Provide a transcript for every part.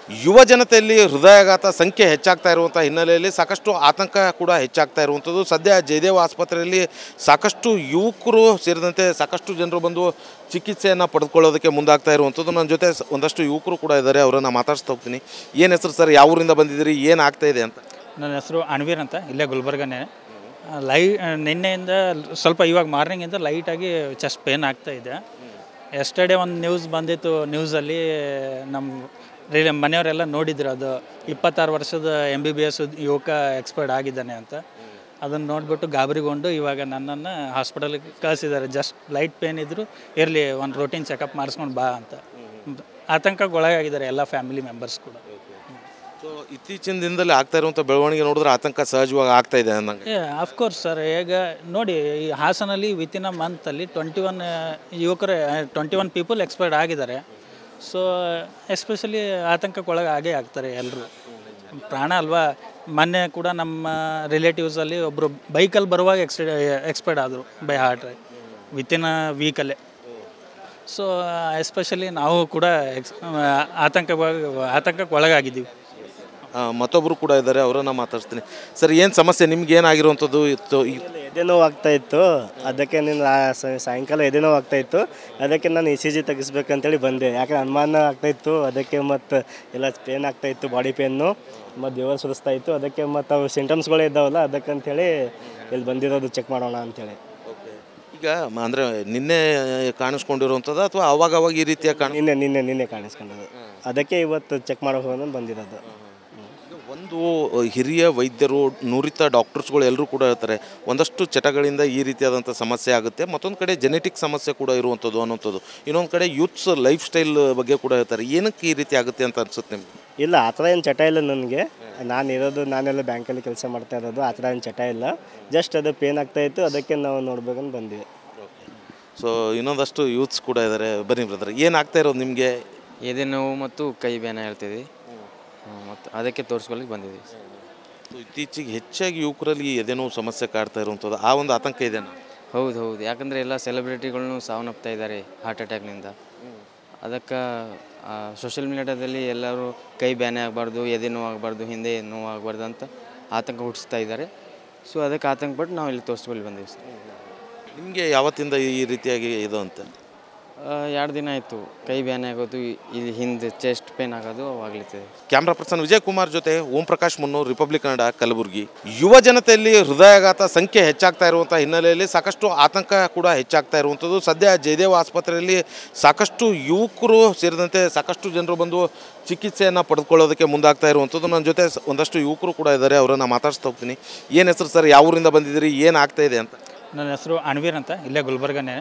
ಯುವ ಜನತೆಯಲ್ಲಿ ಹೃದಯಾಘಾತ ಸಂಖ್ಯೆ ಹೆಚ್ಚಾಗ್ತಾ ಇರುವಂಥ ಹಿನ್ನೆಲೆಯಲ್ಲಿ ಸಾಕಷ್ಟು ಆತಂಕ ಕೂಡ ಹೆಚ್ಚಾಗ್ತಾ ಇರುವಂಥದ್ದು. ಸದ್ಯ ಜಯದೇವ ಆಸ್ಪತ್ರೆಯಲ್ಲಿ ಸಾಕಷ್ಟು ಯುವಕರು ಸೇರಿದಂತೆ ಸಾಕಷ್ಟು ಜನರು ಬಂದು ಚಿಕಿತ್ಸೆಯನ್ನು ಪಡೆದುಕೊಳ್ಳೋದಕ್ಕೆ ಮುಂದಾಗ್ತಾ ಇರುವಂಥದ್ದು. ನನ್ನ ಜೊತೆ ಒಂದಷ್ಟು ಯುವಕರು ಕೂಡ ಇದ್ದಾರೆ, ಅವರನ್ನು ಮಾತಾಡಿಸ್ತಾ ಹೋಗ್ತೀನಿ. ಏನು ಹೆಸರು ಸರ್, ಯಾವ ಊರಿಂದ ಬಂದಿದ್ದೀರಿ, ಏನು ಆಗ್ತಾ ಇದೆ ಅಂತ? ನನ್ನ ಹೆಸರು ಅನ್ವೀರ್ ಅಂತ, ಇಲ್ಲೇ ಗುಲ್ಬರ್ಗನೇ. ನಿನ್ನೆಯಿಂದ ಸ್ವಲ್ಪ ಇವಾಗ ಮಾರ್ನಿಂಗಿಂದ ಲೈಟಾಗಿ ಚೆಸ್ಟ್ ಪೇನ್ ಆಗ್ತಾಯಿದೆ. ಎಸ್ಟರ್ಡೇ ಒಂದು ನ್ಯೂಸ್ ಬಂದಿತ್ತು, ನ್ಯೂಸಲ್ಲಿ ನಮ್ಮ ಮನೆಯವರೆಲ್ಲ ನೋಡಿದ್ರು. ಅದು 26 ವರ್ಷದ MBBS ಯುವಕ ಎಕ್ಸ್ಪೈರ್ಡ್ ಆಗಿದ್ದಾನೆ ಅಂತ. ಅದನ್ನು ನೋಡಿಬಿಟ್ಟು ಗಾಬರಿಗೊಂಡು ಇವಾಗ ನನ್ನನ್ನು ಹಾಸ್ಪಿಟಲ್ಗೆ ಕಳಿಸಿದ್ದಾರೆ. ಜಸ್ಟ್ ಲೈಟ್ ಪೇನ್ ಇದ್ದರೂ ಇರಲಿ, ಒಂದು ರೂಟೀನ್ ಚೆಕಪ್ ಮಾಡಿಸ್ಕೊಂಡು ಬಾ ಅಂತ. ಆತಂಕಕ್ಕೊಳಗಾಗಿದ್ದಾರೆ ಎಲ್ಲ ಫ್ಯಾಮಿಲಿ ಮೆಂಬರ್ಸ್ ಕೂಡ. ಸೊ ಇತ್ತೀಚಿನ ದಿನದಲ್ಲಿ ಆಗ್ತಾ ಇರುವಂಥ ಬೆಳವಣಿಗೆ ನೋಡಿದ್ರೆ ಆತಂಕ ಸಹಜವಾಗಿ ಆಗ್ತಾ ಇದೆ ಅನ್ನಂಗೆ. ಅಫ್ಕೋರ್ಸ್ ಸರ್, ಈಗ ನೋಡಿ, ಈ ಹಾಸನಲ್ಲಿ ವಿತಿನ್ ಅ ಮಂತಲ್ಲಿ 21 ಪೀಪಲ್ ಎಕ್ಸ್ಪೈರ್ಡ್ ಆಗಿದ್ದಾರೆ. ಸೊ ಎಸ್ಪೆಷಲಿ ಆತಂಕಕ್ಕೊಳಗೆ ಆಗ್ತಾರೆ ಎಲ್ಲರೂ. ಪ್ರಾಣ ಅಲ್ವಾ. ಮೊನ್ನೆ ಕೂಡ ನಮ್ಮ ರಿಲೇಟಿವ್ಸಲ್ಲಿ ಒಬ್ಬರು ಬೈಕಲ್ಲಿ ಬರುವಾಗ ಎಕ್ಸ್ಪೈರ್ಡ್ ಆದರು ಬೈ ಹಾರ್ಟ್ ವಿತಿನ್ ಅ ವೀಕಲ್ಲೇ. ಸೊ ಎಸ್ಪೆಷಲಿ ನಾವು ಕೂಡ ಆತಂಕಕ್ಕೊಳಗಾಗಿದ್ದೀವಿ. ಮತ್ತೊಬ್ಬರು ಕೂಡ ಇದ್ದಾರೆ, ಅವರನ್ನು ಮಾತಾಡ್ತೀನಿ. ಸರ್, ಏನು ಸಮಸ್ಯೆ ನಿಮ್ಗೆ ಏನಾಗಿರುವಂಥದ್ದು ಇತ್ತು? ಎದೆ ನೋವು ಆಗ್ತಾಯಿತ್ತು, ಅದಕ್ಕೆ ಸಾಯಂಕಾಲ ಎದೆ ನೋವು ಆಗ್ತಾಯಿತ್ತು. ಅದಕ್ಕೆ ನಾನು ECG ತೆಗಿಸ್ಬೇಕಂತೇಳಿ ಬಂದೆ. ಯಾಕಂದ್ರೆ ಅನುಮಾನ ಆಗ್ತಾಯಿತ್ತು, ಅದಕ್ಕೆ ಮತ್ತು ಎಲ್ಲ ಪೇನ್ ಆಗ್ತಾಯಿತ್ತು, ಬಾಡಿ ಪೇನ್ನು ಮತ್ತು ದೇವರು ಸುರಿಸ್ತಾ ಇತ್ತು. ಅದಕ್ಕೆ ಮತ್ತು ಅವು ಸಿಂಟಮ್ಸ್ಗಳೇ ಇದ್ದಾವಲ್ಲ, ಅದಕ್ಕಂಥೇಳಿ ಇಲ್ಲಿ ಬಂದಿರೋದು ಚೆಕ್ ಮಾಡೋಣ ಅಂಥೇಳಿ. ಈಗ ಅಂದರೆ ನಿನ್ನೆ ಕಾಣಿಸ್ಕೊಂಡಿರುವಂಥದ್ದು ಅಥವಾ ಅವಾಗ ಈ ರೀತಿಯ ನಿನ್ನೆ ಕಾಣಿಸ್ಕೊಂಡದು. ಅದಕ್ಕೆ ಇವತ್ತು ಚೆಕ್ ಮಾಡೋಕೆ ಹೋಗೋದು ಬಂದಿರೋದು. ಒಂದು ಹಿರಿಯ ವೈದ್ಯರು, ನುರಿತ ಡಾಕ್ಟರ್ಸ್ಗಳು ಎಲ್ಲರೂ ಕೂಡ ಹೇಳ್ತಾರೆ ಒಂದಷ್ಟು ಚಟಗಳಿಂದ ಈ ರೀತಿಯಾದಂಥ ಸಮಸ್ಯೆ ಆಗುತ್ತೆ, ಮತ್ತೊಂದು ಕಡೆ ಜೆನೆಟಿಕ್ ಸಮಸ್ಯೆ ಕೂಡ ಇರುವಂಥದ್ದು ಅನ್ನೋಂಥದ್ದು, ಇನ್ನೊಂದು ಕಡೆ ಯೂತ್ಸ್ ಲೈಫ್ ಸ್ಟೈಲ್ ಬಗ್ಗೆ ಕೂಡ ಹೇಳ್ತಾರೆ. ಏನಕ್ಕೆ ಈ ರೀತಿ ಆಗುತ್ತೆ ಅಂತ ಅನ್ಸುತ್ತೆ ನಿಮ್ಗೆ? ಇಲ್ಲ, ಆ ಥರ ಏನು ಚಟ ಇಲ್ಲ ನನಗೆ. ನಾನೆಲ್ಲ ಬ್ಯಾಂಕಲ್ಲಿ ಕೆಲಸ ಮಾಡ್ತಾ ಇರೋದು. ಆ ಥರ ಏನು ಚಟ ಇಲ್ಲ. ಜಸ್ಟ್ ಅದು ಪೇನ್ ಆಗ್ತಾಯಿತ್ತು, ಅದಕ್ಕೆ ನಾವು ನೋಡ್ಬೇಕಂತ ಬಂದ್ವಿ. ಸೊ ಇನ್ನೊಂದಷ್ಟು ಯೂತ್ಸ್ ಕೂಡ ಇದ್ದಾರೆ, ಬನ್ನಿ ಬ್ರದರ್. ಏನಾಗ್ತಾ ಇರೋದು ನಿಮಗೆ? ಎದೆ ನೋವು ಮತ್ತು ಕೈ ಬ್ಯಾನೆ ಹೇಳ್ತೀವಿ, ಮತ್ತು ಅದಕ್ಕೆ ತೋರಿಸ್ಕೊಳ್ಳಿಕ್ಕೆ ಬಂದಿದ್ದೀವಿ. ಸೊ ಇತ್ತೀಚೆಗೆ ಹೆಚ್ಚಾಗಿ ಯುವಕರಲ್ಲಿ ಎದೆನೋವು ಸಮಸ್ಯೆ ಕಾಡ್ತಾ ಇರುವಂಥದ್ದು, ಆ ಒಂದು ಆತಂಕ ಇದೆನಾ? ಹೌದು, ಯಾಕಂದರೆ ಎಲ್ಲ ಸೆಲೆಬ್ರಿಟಿಗಳನ್ನೂ ಸಾವನ್ನಪ್ತಾ ಇದ್ದಾರೆ ಹಾರ್ಟ್ ಅಟ್ಯಾಕ್ನಿಂದ. ಅದಕ್ಕೆ ಸೋಷಿಯಲ್ ಮೀಡಿಯಾದಲ್ಲಿ ಎಲ್ಲರೂ ಕೈ ಬ್ಯಾನೆ ಆಗಬಾರ್ದು, ಎದೆ ನೋವು ಆಗಬಾರ್ದು, ಹಿಂದೆ ನೋವು ಆಗಬಾರ್ದು ಅಂತ ಆತಂಕ ಹುಟ್ಟಿಸ್ತಾ ಇದ್ದಾರೆ. ಸೊ ಅದಕ್ಕೆ ಆತಂಕಪಟ್ಟು ನಾವು ಇಲ್ಲಿ ತೋರಿಸ್ಕೊಳ್ಳಿ ಬಂದೀವಿ ಸರ್. ನಿಮಗೆ ಯಾವತ್ತಿಂದ ಈ ರೀತಿಯಾಗಿ ಇದು ಅಂತ? 2 ದಿನ ಆಯಿತು. ಕೈ ಬ್ಯಾನೆ ಆಗೋದು, ಇಲ್ಲಿ ಹಿಂದೆ ಚೆಸ್ಟ್ ಪೇನ್ ಆಗೋದು ಆಗ್ಲಿತ್ತದೆ. ಕ್ಯಾಮ್ರಾ ಪರ್ಸನ್ ವಿಜಯ್ ಕುಮಾರ್ ಜೊತೆ ಓಂ ಪ್ರಕಾಶ್ ಮುನ್ನೂರ್, ರಿಪಬ್ಲಿಕ್ ಕನ್ನಡ, ಕಲಬುರಗಿ. ಯುವ ಜನತೆಯಲ್ಲಿ ಹೃದಯಾಘಾತ ಸಂಖ್ಯೆ ಹೆಚ್ಚಾಗ್ತಾ ಇರುವಂಥ ಹಿನ್ನೆಲೆಯಲ್ಲಿ ಸಾಕಷ್ಟು ಆತಂಕ ಕೂಡ ಹೆಚ್ಚಾಗ್ತಾ ಇರುವಂಥದ್ದು. ಸದ್ಯ ಜಯದೇವ ಆಸ್ಪತ್ರೆಯಲ್ಲಿ ಸಾಕಷ್ಟು ಯುವಕರು ಸೇರಿದಂತೆ ಸಾಕಷ್ಟು ಜನರು ಬಂದು ಚಿಕಿತ್ಸೆಯನ್ನು ಪಡೆದುಕೊಳ್ಳೋದಕ್ಕೆ ಮುಂದಾಗ್ತಾ ಇರುವಂಥದ್ದು. ನನ್ನ ಜೊತೆ ಒಂದಷ್ಟು ಯುವಕರು ಕೂಡ ಇದ್ದಾರೆ, ಅವರನ್ನು ಮಾತಾಡಿಸ್ತಾ ಹೋಗ್ತೀನಿ. ಏನು ಹೆಸರು ಸರ್, ಯಾವ ಊರಿಂದ ಬಂದಿದ್ದೀರಿ, ಏನು ಆಗ್ತಾ ಇದೆ ಅಂತ? ನನ್ನ ಹೆಸರು ಅನ್ವೀರ್ ಅಂತ, ಇಲ್ಲೇ ಗುಲ್ಬರ್ಗನೇ.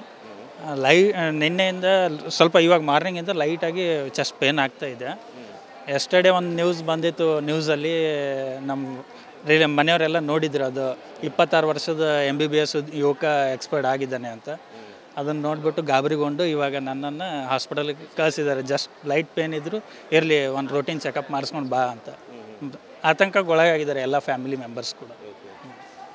ನಿನ್ನೆಯಿಂದ ಸ್ವಲ್ಪ ಇವಾಗ ಮಾರ್ನಿಂಗಿಂದ ಲೈಟಾಗಿ ಚೆಸ್ಟ್ ಪೇನ್ ಆಗ್ತಾಯಿದೆ. ಎಸ್ಟರ್ಡೇ ಒಂದು ನ್ಯೂಸ್ ಬಂದಿತ್ತು, ನ್ಯೂಸಲ್ಲಿ ನಮ್ಮ ಮನೆಯವರೆಲ್ಲ ನೋಡಿದ್ರು. ಅದು 26 ವರ್ಷದ MBBS ಯುವಕ ಎಕ್ಸ್ಪೈರ್ಡ್ ಆಗಿದ್ದಾನೆ ಅಂತ. ಅದನ್ನು ನೋಡಿಬಿಟ್ಟು ಗಾಬರಿಗೊಂಡು ಇವಾಗ ನನ್ನನ್ನು ಹಾಸ್ಪಿಟಲ್ಗೆ ಕಳಿಸಿದ್ದಾರೆ. ಜಸ್ಟ್ ಲೈಟ್ ಪೇನ್ ಇದ್ದರೂ ಇರಲಿ, ಒಂದು ರೂಟೀನ್ ಚೆಕಪ್ ಮಾಡಿಸ್ಕೊಂಡು ಬಾ ಅಂತ. ಆತಂಕಕ್ಕೊಳಗಾಗಿದ್ದಾರೆ ಎಲ್ಲ ಫ್ಯಾಮಿಲಿ ಮೆಂಬರ್ಸ್ ಕೂಡ.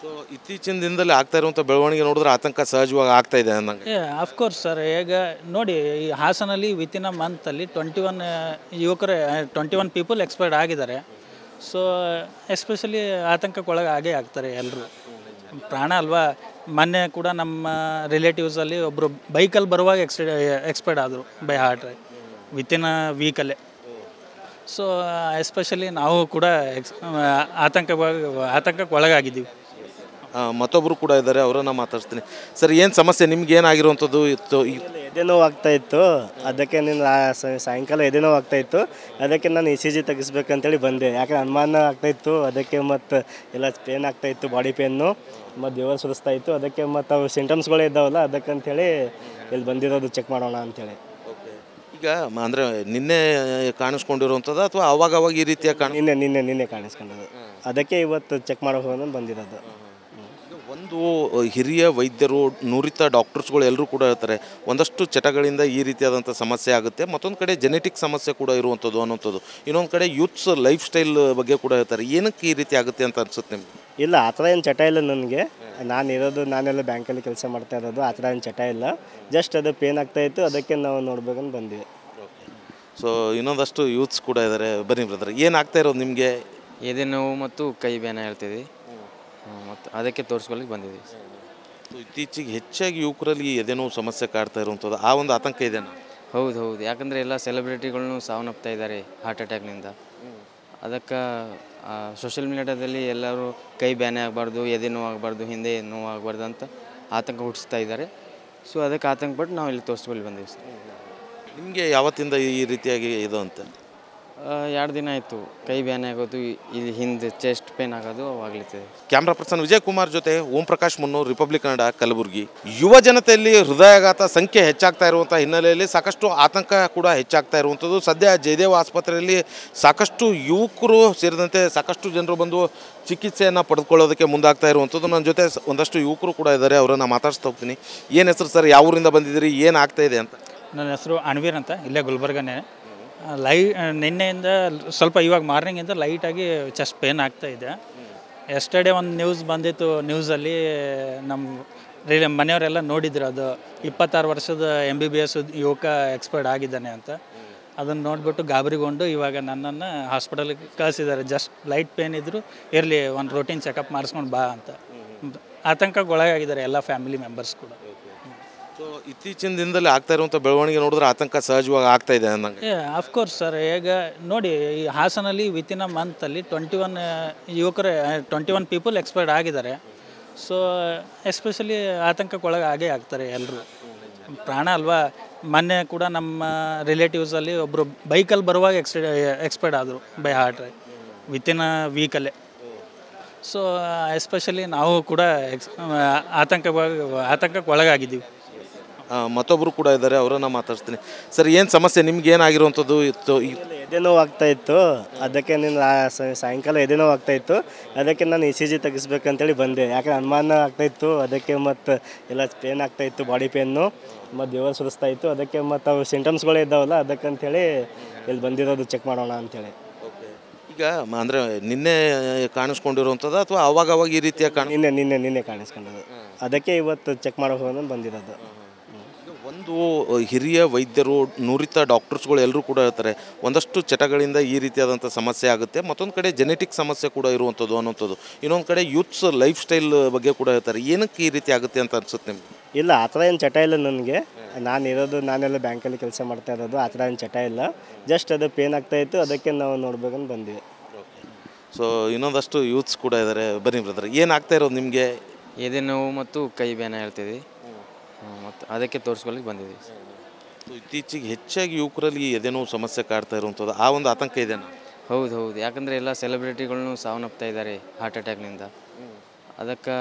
ಸೊ ಇತ್ತೀಚಿನ ದಿನದಲ್ಲಿ ಆಗ್ತಾ ಇರುವಂಥ ಬೆಳವಣಿಗೆ ನೋಡಿದ್ರೆ ಆತಂಕ ಸಹಜವಾಗಿ ಆಗ್ತಾ ಇದೆ ಅನ್ನಂಗೆ. ಅಫ್ಕೋರ್ಸ್ ಸರ್, ಈಗ ನೋಡಿ, ಈ ಹಾಸನಲ್ಲಿ ವಿತಿನ್ ಅ ಮಂತಲ್ಲಿ 21 ಪೀಪಲ್ ಎಕ್ಸ್ಪೈರ್ಡ್ ಆಗಿದ್ದಾರೆ. ಸೊ ಎಸ್ಪೆಷಲಿ ಆತಂಕಕ್ಕೊಳಗೆ ಆಗ್ತಾರೆ ಎಲ್ಲರೂ. ಪ್ರಾಣ ಅಲ್ವಾ. ಮೊನ್ನೆ ಕೂಡ ನಮ್ಮ ರಿಲೇಟಿವ್ಸಲ್ಲಿ ಒಬ್ಬರು ಬೈಕಲ್ಲಿ ಬರುವಾಗ ಎಕ್ಸ್ಪೈರ್ಡ್ ಆದರು ಬೈ ಹಾರ್ಟ್ ವಿತಿನ್ ಅ ವೀಕಲ್ಲೇ. ಸೊ ಎಸ್ಪೆಷಲಿ ನಾವು ಕೂಡ ಆತಂಕಕ್ಕೊಳಗಾಗಿದ್ದೀವಿ. ಮತ್ತೊಬ್ಬರು ಕೂಡ ಇದ್ದಾರೆ, ಅವರನ್ನು ಮಾತಾಡ್ತೀನಿ. ಸರ್, ಏನು ಸಮಸ್ಯೆ ನಿಮ್ಗೆ ಏನಾಗಿರುವಂಥದ್ದು ಇತ್ತು? ಎದೆ ನೋವು ಆಗ್ತಾಯಿತ್ತು, ಅದಕ್ಕೆ ಸಾಯಂಕಾಲ ಎದೆ ನೋವು ಆಗ್ತಾಯಿತ್ತು. ಅದಕ್ಕೆ ನಾನು ECG ತೆಗಿಸ್ಬೇಕಂತೇಳಿ ಬಂದೆ. ಯಾಕಂದ್ರೆ ಅನುಮಾನ ಆಗ್ತಾಯಿತ್ತು, ಅದಕ್ಕೆ ಮತ್ತು ಎಲ್ಲ ಪೇನ್ ಆಗ್ತಾಯಿತ್ತು, ಬಾಡಿ ಪೇನ್ನು ಮತ್ತು ದೇವರು ಸುರಿಸ್ತಾ ಇತ್ತು. ಅದಕ್ಕೆ ಮತ್ತು ಅವು ಸಿಂಟಮ್ಸ್ಗಳೇ ಇದ್ದಾವಲ್ಲ, ಅದಕ್ಕಂಥೇಳಿ ಇಲ್ಲಿ ಬಂದಿರೋದು ಚೆಕ್ ಮಾಡೋಣ ಅಂಥೇಳಿ. ಈಗ ಅಂದರೆ ನಿನ್ನೆ ಕಾಣಿಸ್ಕೊಂಡಿರುವಂಥದ್ದು ಅಥವಾ ಅವಾಗ ಈ ರೀತಿಯ ನಿನ್ನೆ ಕಾಣಿಸ್ಕೊಂಡದು. ಅದಕ್ಕೆ ಇವತ್ತು ಚೆಕ್ ಮಾಡೋಕೆ ಹೋಗೋದು ಬಂದಿರೋದು. ಒಂದು ಹಿರಿಯ ವೈದ್ಯರು, ನುರಿತ ಡಾಕ್ಟರ್ಸ್ಗಳು ಎಲ್ಲರೂ ಕೂಡ ಹೇಳ್ತಾರೆ ಒಂದಷ್ಟು ಚಟಗಳಿಂದ ಈ ರೀತಿಯಾದಂಥ ಸಮಸ್ಯೆ ಆಗುತ್ತೆ, ಮತ್ತೊಂದು ಕಡೆ ಜೆನೆಟಿಕ್ ಸಮಸ್ಯೆ ಕೂಡ ಇರುವಂಥದ್ದು ಅನ್ನೋಂಥದ್ದು, ಇನ್ನೊಂದು ಕಡೆ ಯೂತ್ಸ್ ಲೈಫ್ ಸ್ಟೈಲ್ ಬಗ್ಗೆ ಕೂಡ ಹೇಳ್ತಾರೆ. ಏನಕ್ಕೆ ಈ ರೀತಿ ಆಗುತ್ತೆ ಅಂತ ಅನ್ಸುತ್ತೆ ನಿಮ್ಗೆ? ಇಲ್ಲ, ಆ ಥರ ಏನು ಚಟ ಇಲ್ಲ ನನಗೆ. ನಾನೆಲ್ಲ ಬ್ಯಾಂಕಲ್ಲಿ ಕೆಲಸ ಮಾಡ್ತಾ ಇರೋದು. ಆ ಥರ ಏನು ಚಟ ಇಲ್ಲ. ಜಸ್ಟ್ ಅದು ಪೇನ್ ಆಗ್ತಾಯಿತ್ತು, ಅದಕ್ಕೆ ನಾವು ನೋಡ್ಬೇಕಂತ ಬಂದ್ವಿ. ಸೊ ಇನ್ನೊಂದಷ್ಟು ಯೂತ್ಸ್ ಕೂಡ ಇದ್ದಾರೆ. ಬನ್ನಿ ಬ್ರದರ್, ಏನಾಗ್ತಾ ಇರೋದು ನಿಮಗೆ? ಎದೆ ನೋವು ಮತ್ತು ಕೈ ಬ್ಯಾನೆ ಹೇಳ್ತಿದ್ವಿ, ಮತ್ತು ಅದಕ್ಕೆ ತೋರಿಸ್ಕೊಳ್ಳಿಕ್ಕೆ ಬಂದಿದ್ದೀವಿ. ಇತ್ತೀಚೆಗೆ ಹೆಚ್ಚಾಗಿ ಯುವಕರಲ್ಲಿ ಎದೆನೋವು ಸಮಸ್ಯೆ ಕಾಡ್ತಾ ಇರುವಂಥದ್ದು, ಆ ಒಂದು ಆತಂಕ ಇದೆನಾ? ಹೌದು, ಯಾಕಂದರೆ ಎಲ್ಲ ಸೆಲೆಬ್ರಿಟಿಗಳನ್ನೂ ಸಾವನ್ನಪ್ತಾ ಇದ್ದಾರೆ ಹಾರ್ಟ್ ಅಟ್ಯಾಕ್ನಿಂದ. ಅದಕ್ಕೆ ಸೋಷಿಯಲ್ ಮೀಡಿಯಾದಲ್ಲಿ ಎಲ್ಲರೂ ಕೈ ಬ್ಯಾನೆ ಆಗಬಾರ್ದು, ಎದೆ ನೋವು ಆಗಬಾರ್ದು, ಹಿಂದೆ ನೋವು ಆಗಬಾರ್ದು ಅಂತ ಆತಂಕ ಹುಟ್ಟಿಸ್ತಾ ಇದ್ದಾರೆ. ಸೊ ಅದಕ್ಕೆ ಆತಂಕಪಟ್ಟು ನಾವು ಇಲ್ಲಿ ತೋರಿಸ್ಕೊಂಡು ಬಂದೀವಿ ಸರ್. ನಿಮಗೆ ಯಾವತ್ತಿಂದ ಈ ರೀತಿಯಾಗಿ ಇದು ಅಂತ? 2 ದಿನ ಆಯಿತು. ಕೈ ಬ್ಯಾನೆ ಆಗೋದು, ಇಲ್ಲಿ ಹಿಂದೆ ಚೆಸ್ಟ್ ಪೇನ್ ಆಗೋದು ಆಗ್ಲಿತ್ತದೆ. ಕ್ಯಾಮ್ರಾ ಪರ್ಸನ್ ವಿಜಯ್ ಕುಮಾರ್ ಜೊತೆ ಓಂ ಪ್ರಕಾಶ್ ಮುನ್ನೂರ್, ರಿಪಬ್ಲಿಕ್ ಕನ್ನಡ, ಕಲಬುರಗಿ. ಯುವ ಜನತೆಯಲ್ಲಿ ಹೃದಯಾಘಾತ ಸಂಖ್ಯೆ ಹೆಚ್ಚಾಗ್ತಾ ಇರುವಂಥ ಹಿನ್ನೆಲೆಯಲ್ಲಿ ಸಾಕಷ್ಟು ಆತಂಕ ಕೂಡ ಹೆಚ್ಚಾಗ್ತಾ ಇರುವಂಥದ್ದು. ಸದ್ಯ ಜಯದೇವ ಆಸ್ಪತ್ರೆಯಲ್ಲಿ ಸಾಕಷ್ಟು ಯುವಕರು ಸೇರಿದಂತೆ ಸಾಕಷ್ಟು ಜನರು ಬಂದು ಚಿಕಿತ್ಸೆಯನ್ನು ಪಡೆದುಕೊಳ್ಳೋದಕ್ಕೆ ಮುಂದಾಗ್ತಾ ಇರುವಂಥದ್ದು. ನನ್ನ ಜೊತೆ ಒಂದಷ್ಟು ಯುವಕರು ಕೂಡ ಇದ್ದಾರೆ, ಅವರನ್ನು ಮಾತಾಡ್ಸ್ತಾ ಹೋಗ್ತೀನಿ. ಏನು ಹೆಸರು ಸರ್, ಯಾವ ಊರಿಂದ ಬಂದಿದ್ದೀರಿ, ಏನಾಗ್ತಾ ಇದೆ ಅಂತ? ನನ್ನ ಹೆಸರು ಅಣ್ವೀರ್ ಅಂತ, ಇಲ್ಲೇ ಗುಲ್ಬರ್ಗನೇ. ನಿನ್ನೆಯಿಂದ ಸ್ವಲ್ಪ ಇವಾಗ ಮಾರ್ನಿಂಗಿಂದ ಲೈಟಾಗಿ ಚೆಸ್ಟ್ ಪೇನ್ ಆಗ್ತಾಯಿದೆ. ಎಸ್ಟರ್ಡೇ ಒಂದು ನ್ಯೂಸ್ ಬಂದಿತ್ತು, ನ್ಯೂಸಲ್ಲಿ ನಮ್ಮ ಮನೆಯವರೆಲ್ಲ ನೋಡಿದ್ರು. ಅದು 26 ವರ್ಷದ MBBS ಯುವಕ ಎಕ್ಸ್ಪೈರ್ಡ್ ಆಗಿದ್ದಾನೆ ಅಂತ. ಅದನ್ನು ನೋಡಿಬಿಟ್ಟು ಗಾಬರಿಗೊಂಡು ಇವಾಗ ನನ್ನನ್ನು ಹಾಸ್ಪಿಟಲ್ಗೆ ಕಳಿಸಿದ್ದಾರೆ. ಜಸ್ಟ್ ಲೈಟ್ ಪೇನ್ ಇದ್ದರೂ ಇರಲಿ, ಒಂದು ರೂಟೀನ್ ಚೆಕಪ್ ಮಾಡಿಸ್ಕೊಂಡು ಬಾ ಅಂತ. ಆತಂಕಗೊಳಗಾಗಿದ್ದಾರೆ ಎಲ್ಲ ಫ್ಯಾಮಿಲಿ ಮೆಂಬರ್ಸ್ ಕೂಡ. ಸೊ ಇತ್ತೀಚಿನ ದಿನದಲ್ಲಿ ಆಗ್ತಾ ಇರುವಂಥ ಬೆಳವಣಿಗೆ ನೋಡಿದ್ರೆ ಆತಂಕ ಸಹಜವಾಗಿ ಆಗ್ತಾ ಇದೆ ಅನ್ನಂಗೆ. ಅಫ್ಕೋರ್ಸ್ ಸರ್, ಈಗ ನೋಡಿ, ಈ ಹಾಸನಲ್ಲಿ ವಿತಿನ್ ಅ ಮಂತಲ್ಲಿ 21 ಯುವಕರು 21 ಪೀಪಲ್ ಎಕ್ಸ್ಪೈರ್ಡ್ ಆಗಿದ್ದಾರೆ. ಸೊ ಎಸ್ಪೆಷಲಿ ಆತಂಕಕ್ಕೊಳಗೆ ಆಗೇ ಆಗ್ತಾರೆ ಎಲ್ಲರೂ. ಪ್ರಾಣ ಅಲ್ವಾ. ಮೊನ್ನೆ ಕೂಡ ನಮ್ಮ ರಿಲೇಟಿವ್ಸಲ್ಲಿ ಒಬ್ಬರು ಬೈಕಲ್ಲಿ ಬರುವಾಗ ಎಕ್ಸ್ಪೈರ್ಡ್ ಆದರು ಬೈ ಹಾರ್ಟ್ ವಿತಿನ್ ಅ ವೀಕಲ್ಲೇ. ಸೊ ಎಸ್ಪೆಷಲಿ ನಾವು ಕೂಡ ಆತಂಕಕ್ಕೆ ಒಳಗಾಗಿದ್ದೀವಿ. ಮತ್ತೊಬ್ಬರು ಕೂಡ ಇದ್ದಾರೆ, ಅವರನ್ನು ಮಾತಾಡ್ತೀನಿ. ಸರ್, ಏನು ಸಮಸ್ಯೆ ನಿಮ್ಗೆ, ಏನಾಗಿರುವಂಥದ್ದು ಇತ್ತು? ಎದೆ ನೋವು ಆಗ್ತಾಯಿತ್ತು, ಅದಕ್ಕೆ ಸಾಯಂಕಾಲ ಎದೆ ನೋವು ಆಗ್ತಾಯಿತ್ತು. ಅದಕ್ಕೆ ನಾನು ECG ತೆಗಿಸ್ಬೇಕಂತೇಳಿ ಬಂದೆ. ಯಾಕಂದ್ರೆ ಅನುಮಾನ ಆಗ್ತಾಯಿತ್ತು, ಅದಕ್ಕೆ ಮತ್ತು ಎಲ್ಲ ಪೇನ್ ಆಗ್ತಾಯಿತ್ತು, ಬಾಡಿ ಪೇನ್ನು ಮತ್ತು ದೇವರು ಸುರಿಸ್ತಾ ಇತ್ತು. ಅದಕ್ಕೆ ಮತ್ತು ಅವು ಸಿಂಟಮ್ಸ್ಗಳೇ ಇದ್ದಾವಲ್ಲ, ಅದಕ್ಕಂಥೇಳಿ ಇಲ್ಲಿ ಬಂದಿರೋದು ಚೆಕ್ ಮಾಡೋಣ ಅಂಥೇಳಿ. ಈಗ ಅಂದರೆ ನಿನ್ನೆ ಕಾಣಿಸ್ಕೊಂಡಿರುವಂಥದ್ದು ಅಥವಾ ಅವಾಗ ಈ ರೀತಿಯ ನಿನ್ನೆ ಕಾಣಿಸ್ಕೊಂಡದು. ಅದಕ್ಕೆ ಇವತ್ತು ಚೆಕ್ ಮಾಡೋ ಹೋಗೋದು ಬಂದಿರೋದು. ಒಂದು ಹಿರಿಯ ವೈದ್ಯರು, ನುರಿತ ಡಾಕ್ಟರ್ಸ್ಗಳು ಎಲ್ಲರೂ ಕೂಡ ಹೇಳ್ತಾರೆ, ಒಂದಷ್ಟು ಚಟಗಳಿಂದ ಈ ರೀತಿಯಾದಂಥ ಸಮಸ್ಯೆ ಆಗುತ್ತೆ, ಮತ್ತೊಂದು ಕಡೆ ಜೆನೆಟಿಕ್ ಸಮಸ್ಯೆ ಕೂಡ ಇರುವಂಥದ್ದು ಅನ್ನೋಂಥದ್ದು, ಇನ್ನೊಂದು ಕಡೆ ಯೂತ್ಸ್ ಲೈಫ್ ಸ್ಟೈಲ್ ಬಗ್ಗೆ ಕೂಡ ಹೇಳ್ತಾರೆ. ಏನಕ್ಕೆ ಈ ರೀತಿ ಆಗುತ್ತೆ ಅಂತ ಅನ್ಸುತ್ತೆ ನಿಮ್ಗೆ? ಇಲ್ಲ, ಆ ಥರ ಏನು ಚಟ ಇಲ್ಲ ನನಗೆ. ನಾನೆಲ್ಲ ಬ್ಯಾಂಕಲ್ಲಿ ಕೆಲಸ ಮಾಡ್ತಾ ಇರೋದು. ಆ ಥರ ಏನು ಚಟ ಇಲ್ಲ. ಜಸ್ಟ್ ಅದು ಪೇನ್ ಆಗ್ತಾಯಿತ್ತು, ಅದಕ್ಕೆ ನಾವು ನೋಡ್ಬೇಕಂತ ಬಂದ್ವಿ. ಸೊ ಇನ್ನೊಂದಷ್ಟು ಯೂತ್ಸ್ ಕೂಡ ಇದ್ದಾರೆ. ಬನ್ನಿ ಬ್ರದರ್, ಏನಾಗ್ತಾ ಇರೋದು ನಿಮಗೆ? ಎದೆ ನೋವು ಮತ್ತು ಕೈ ಬ್ಯಾನೆ ಹೇಳ್ತಿದ್ವಿ, ಮತ್ತು ಅದಕ್ಕೆ ತೋರಿಸ್ಕೊಳ್ಳಿಕ್ಕೆ ಬಂದಿದ್ದೀವಿ. ಸೊ ಇತ್ತೀಚೆಗೆ ಹೆಚ್ಚಾಗಿ ಯುವಕರಲ್ಲಿ ಎದೆನೋವು ಸಮಸ್ಯೆ ಕಾಡ್ತಾ ಇರುವಂಥದ್ದು, ಆ ಒಂದು ಆತಂಕ ಇದೆನಾ? ಹೌದು, ಯಾಕಂದರೆ ಎಲ್ಲ ಸೆಲೆಬ್ರಿಟಿಗಳನ್ನೂ ಸಾವನ್ನಪ್ತಾ ಇದ್ದಾರೆ ಹಾರ್ಟ್ ಅಟ್ಯಾಕ್ನಿಂದ. ಅದಕ್ಕೆ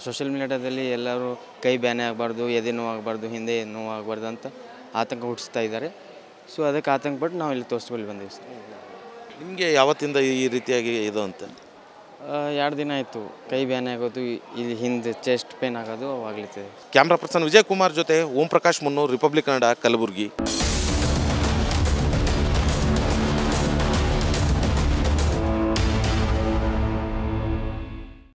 ಸೋಷಿಯಲ್ ಮೀಡಿಯಾದಲ್ಲಿ ಎಲ್ಲರೂ ಕೈ ಬ್ಯಾನೆ ಆಗಬಾರ್ದು, ಎದೆ ನೋವು ಆಗಬಾರ್ದು, ಹಿಂದೆ ನೋವು ಆಗಬಾರ್ದು ಅಂತ ಆತಂಕ ಹುಟ್ಟಿಸ್ತಾ ಇದ್ದಾರೆ. ಸೊ ಅದಕ್ಕೆ ಆತಂಕಪಟ್ಟು ನಾವು ಇಲ್ಲಿ ತೋರಿಸ್ಕೊಂಡು ಬಂದೀವಿ ಸರ್. ನಿಮಗೆ ಯಾವತ್ತಿಂದ ಈ ರೀತಿಯಾಗಿ ಇದು ಅಂತ? 2 ದಿನ ಆಯಿತು. ಕೈ ಬ್ಯಾನೆ ಆಗೋದು, ಇಲ್ಲಿ ಹಿಂದೆ ಚೆಸ್ಟ್ ಪೇನ್ ಆಗೋದು ಆಗ್ಲಿತ್ತದೆ. ಕ್ಯಾಮ್ರಾ ಪರ್ಸನ್ ವಿಜಯ್ ಕುಮಾರ್ ಜೊತೆ ಓಂ ಪ್ರಕಾಶ್ ಮುನ್ನೂರ್, ರಿಪಬ್ಲಿಕ್ ಕನ್ನಡ, ಕಲಬುರಗಿ.